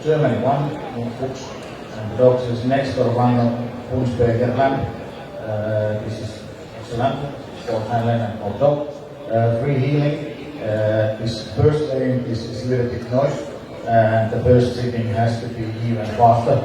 Germany 1, Fuchs, and the dog is next door one of Hunsberger Lamb. This is excellent for Thailand and for dog. Free healing. This first lane is a little bit noise, and the first sitting has to be even faster.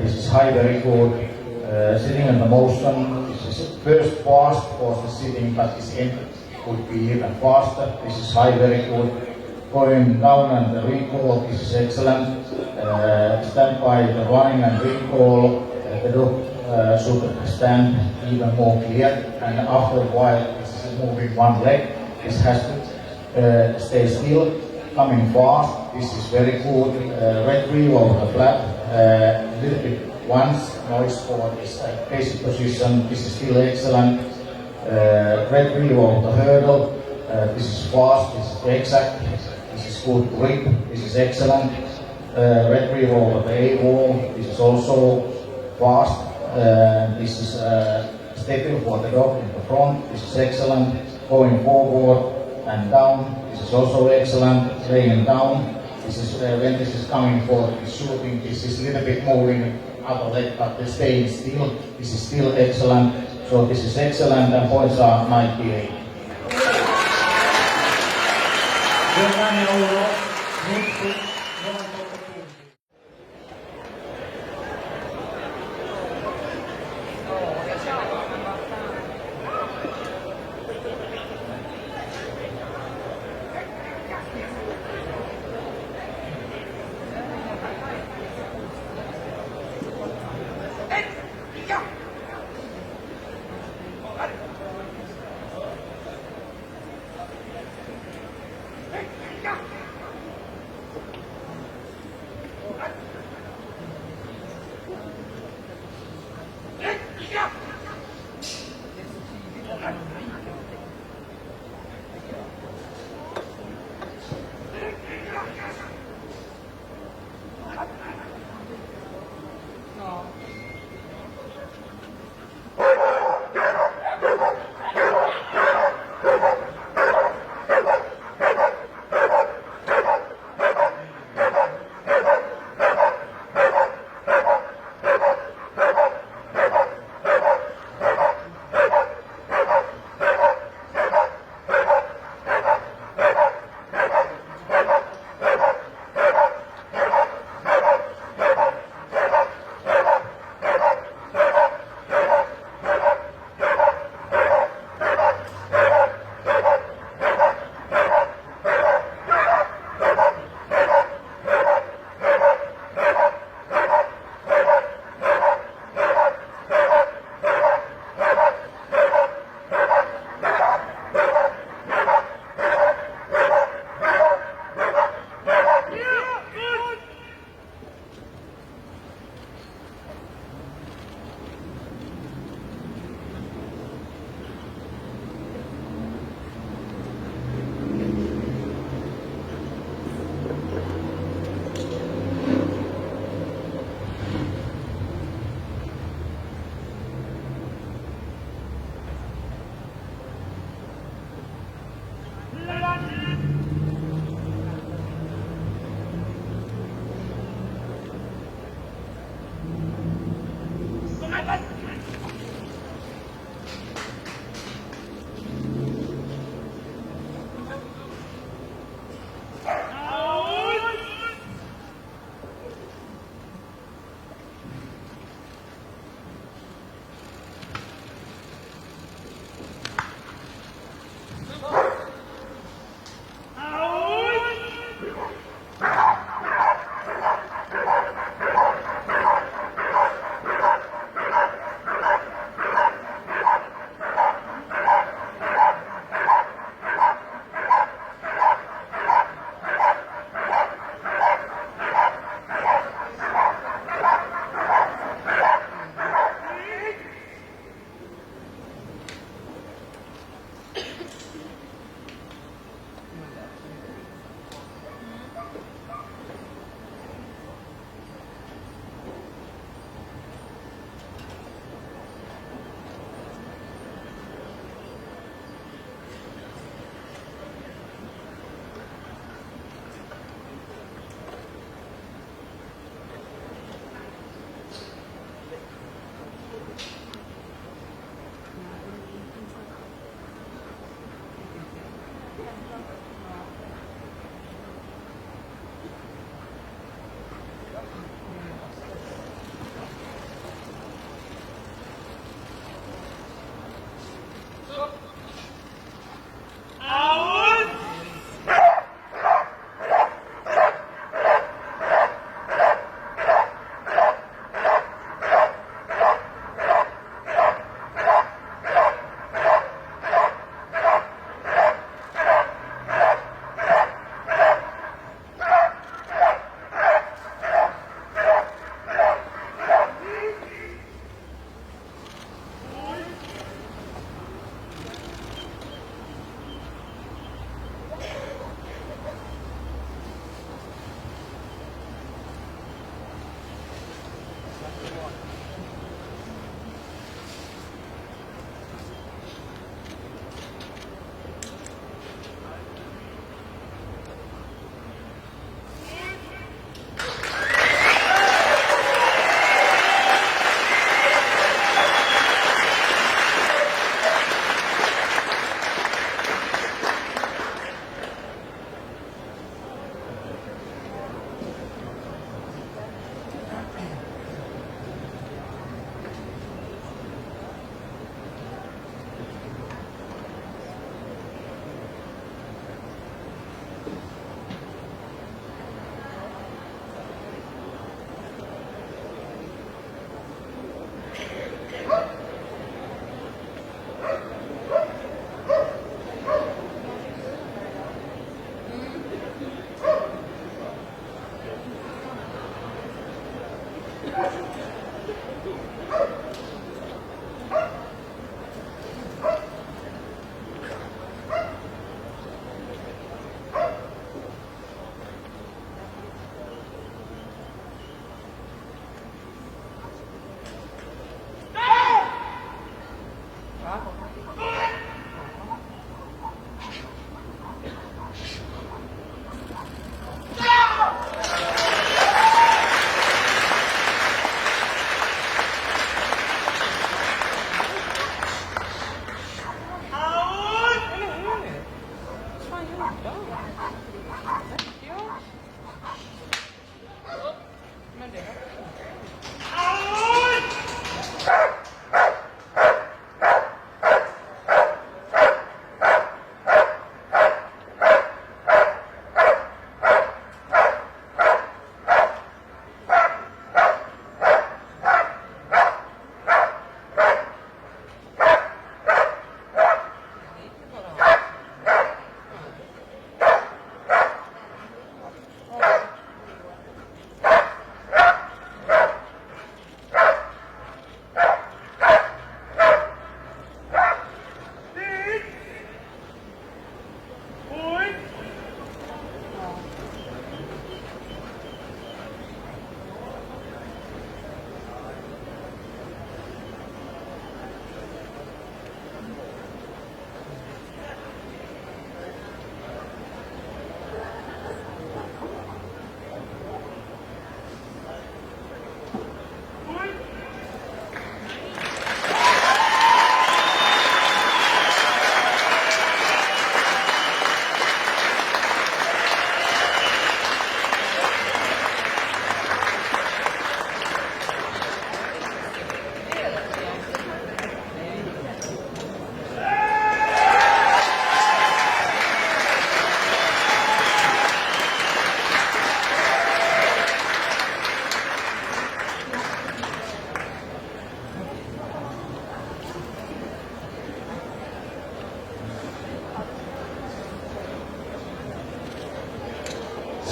This is high, very good. Sitting in the motion. This is first fast for the sitting, but this end could be even faster. This is high, very good. Going down and the recall, this is excellent. Stand by the running and recall. The dog should stand even more clear, and after a while, this is moving one leg. This has to stay still, coming fast. This is very good. Retrieve over the flap. Little bit once noise for this basic position. This is still excellent. Retrieve over the hurdle. This is fast. This is exact. This is good grip. This is excellent. Retrieve over the A-wall. This is also fast. This is stepping for the dog in the front. This is excellent. Going forward and down. This is also excellent. Laying down. This is when this is coming for the shooting. This is a little bit moving other leg, but the staying still. This is still excellent. So this is excellent, and points are 98.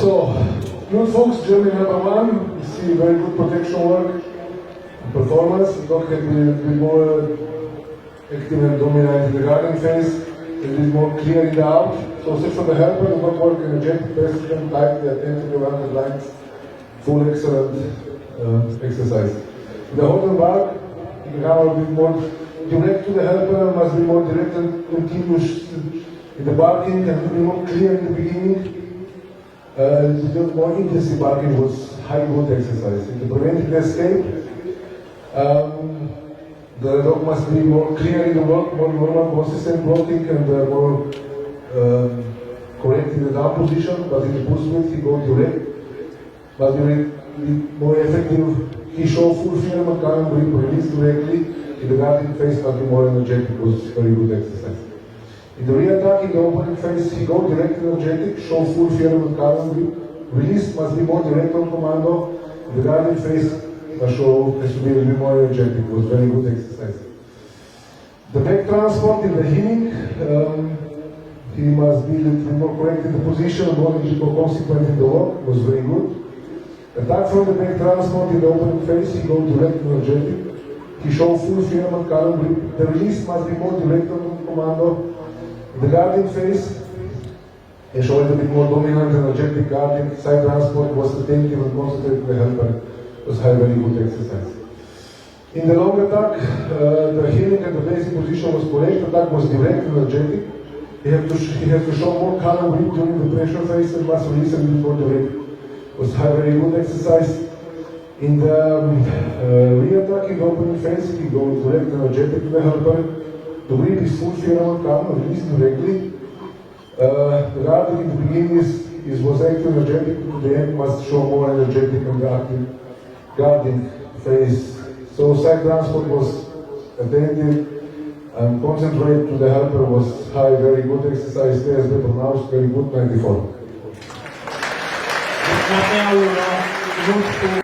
So, good folks, journey number 1, you see very good protection work, performance. The dog can be a bit more active and dominant in the guarding phase, a bit more clear in the out. So, search for the helper, the dog work energetic, persistent, tight, attentive, around lines, full excellent exercise. The hold and bark, you can have a bit more direct to the helper, must be more direct and continuous in the barking, and be more clear in the beginning. The more intensive barking was high good exercise. In the preventing the escape, the dog must be more clear in the work, more normal, consistent blocking, and more correct in the down position. But in the pursuit, he goes direct. But more effective, he showed full fear and calm grip, release directly. In the guarding phase, but be more energetic, was very good exercise. In the re-attack, in the opening phase, he goes direct energetic, show full fear and calm grip. Release must be more direct on commando. In the guarding phase, the show has to be a little bit more energetic, was very good exercise. The back transport in the healing, he must be a little bit more correct in the position, more consequent in the work, was very good. Attack from the back transport in the opening phase, he goes direct energetic. He showed full fear and calm grip. The release must be more direct on commando. In the guarding phase, he showed a bit more dominant, energetic guarding. Side transport was attentive and concentrated the helper. It was a very good exercise. In the long attack, the healing and the basic position was correct. Attack was direct, energetic. He had to show more calm grip during the pressure phase and must release a bit more direct. It was a very good exercise. In the re-attack, in the opening phase, he goes direct, energetic to the helper. The grip is full fear and calm, release directly. The guarding in the beginning was active, energetic, to the end must show more energetic and active guarding phase. So side transport was attentive and concentrate to the helper was high, very good exercise. There is the pronounced, very good, 94. Applauso,